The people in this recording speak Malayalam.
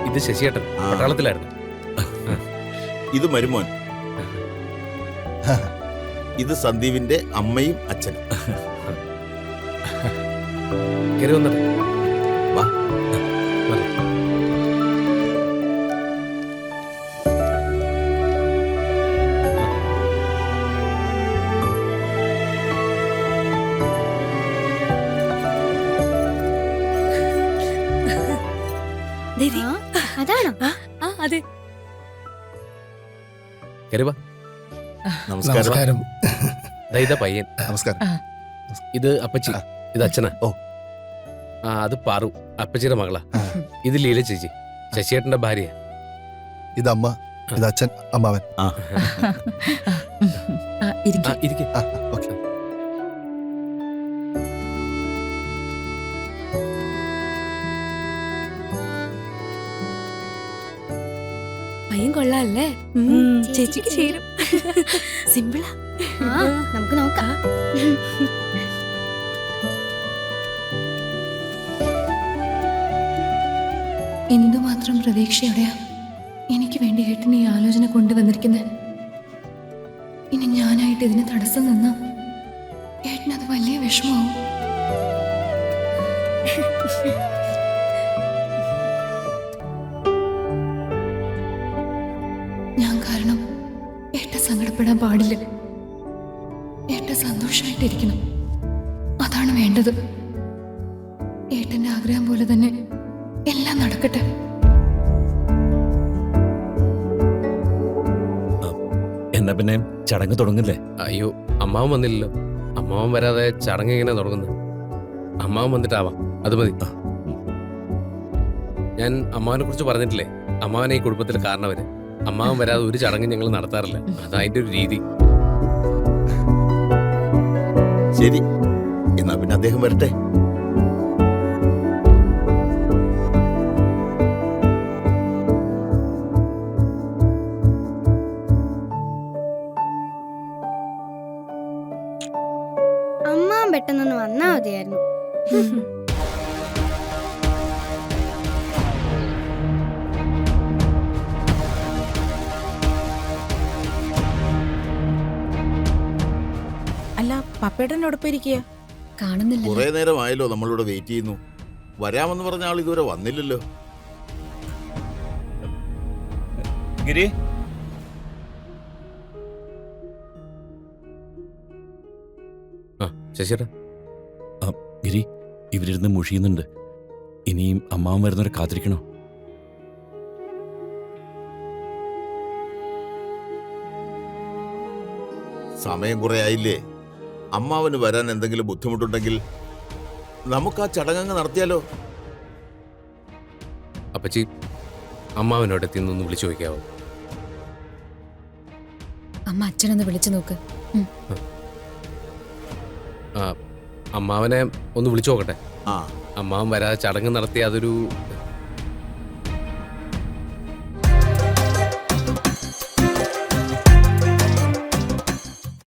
ഇത് ശശിയേട്ടൻ പട്ടാളത്തിലായിരുന്നു. ഇത് മരുമോൻ. ഇത് സന്ദീപിന്റെ അമ്മയും അച്ഛനും. കയറി വന്നിട്ട് വാ. അതാണോ? അതെ. കയറി വാ. നമസ്കാരം. ഇതാ പയ്യൻ. നമസ്കാരം. ഇത് അപ്പച്ചി, ഇത് അച്ഛനാ. ഓ. അത് പാറു, അപ്പച്ചിയുടെ മകളാ. ഇത് ലീല ചേച്ചി, ശശിയേട്ടന്റെ ഭാര്യ. ഇത് അമ്മ, ഇത് അച്ഛൻ, അമ്മാവൻ. ഇരിക്കെ. ഓക്കെ. പയ്യൻ കൊള്ളാല്ലേ? ചേച്ചിക്ക് ചേരും. സിമ്പിളാ. നമുക്ക് നോക്കാം. എന്തുമാത്രം പ്രതീക്ഷയോടെയാ എനിക്ക് വേണ്ടി ഏട്ടൻ ഈ ആലോചന കൊണ്ടുവന്നിരിക്കുന്നത്. ഇനി ഞാനായിട്ട് ഇതിന് തടസ്സം നിന്നാ ഏട്ടനത് വലിയ വിഷമാവും. ഞാൻ കാരണം ഏട്ട സങ്കടപ്പെടാൻ പാടില്ല. ഏട്ട സന്തോഷമായിട്ടിരിക്കണം, അതാണ് വേണ്ടത്. ഏട്ടന്റെ ആഗ്രഹം പോലെ തന്നെ എല്ലാം നടക്കട്ടെ. എന്നാ പിന്നെ ചടങ്ങ് തുടങ്ങില്ലേ? അയ്യോ, അമ്മാവൻ വന്നില്ലല്ലോ. അമ്മാവൻ വരാതെ ചടങ്ങ് എങ്ങനെ തുടങ്ങുന്നത്? അമ്മാവൻ വന്നിട്ടാവാം, അത് മതി. ഞാൻ അമ്മാവനെ കുറിച്ച് പറഞ്ഞിട്ടില്ലേ, അമ്മാവനെ ഈ കുടുംബത്തിൽ കാരണവര്. അമ്മാവൻ വരാതെ ഒരു ചടങ്ങ് ഞങ്ങൾ നടത്താറില്ല. അതതിന്റെ ഒരു രീതി. ശരി, എന്നാ പിന്നെ അദ്ദേഹം വരട്ടെ. അമ്മ പെട്ടെന്നൊന്ന് വന്നാ മതിയായിരുന്നു. അല്ല, പപ്പേട്ടനോടൊപ്പം ഇരിക്കുക. കാണുന്നില്ല. കുറെ നേരമായല്ലോ നമ്മളിവിടെ വെയിറ്റ് ചെയ്യുന്നു. വരാമെന്ന് പറഞ്ഞ ആൾ ഇതുവരെ വന്നില്ലല്ലോ. ഗിരി, ശശിയേട്ടാ, ഗിരി, ഇവരിരുന്ന് മുഷിയുന്നുണ്ട്. ഇനിയും അമ്മാവൻ വരുന്നവരെ കാത്തിരിക്കണോ? സമയം കുറെ ആയില്ലേ? അമ്മാവന് വരാൻ എന്തെങ്കിലും ബുദ്ധിമുട്ടുണ്ടെങ്കിൽ നമുക്ക് ആ ചടങ്ങ് നടത്തിയാലോ? അപ്പച്ചി, അമ്മാവനോട് എത്തിന്നൊന്ന് വിളിച്ചു നോക്കിയാവോ? അമ്മ അച്ഛനൊന്ന് വിളിച്ചു നോക്ക്. അമ്മാവനെ ഒന്ന് വിളിച്ചു നോക്കട്ടെ. ആ, അമ്മാവൻ വരാതെ ചടങ്ങ് നടത്തി അതൊരു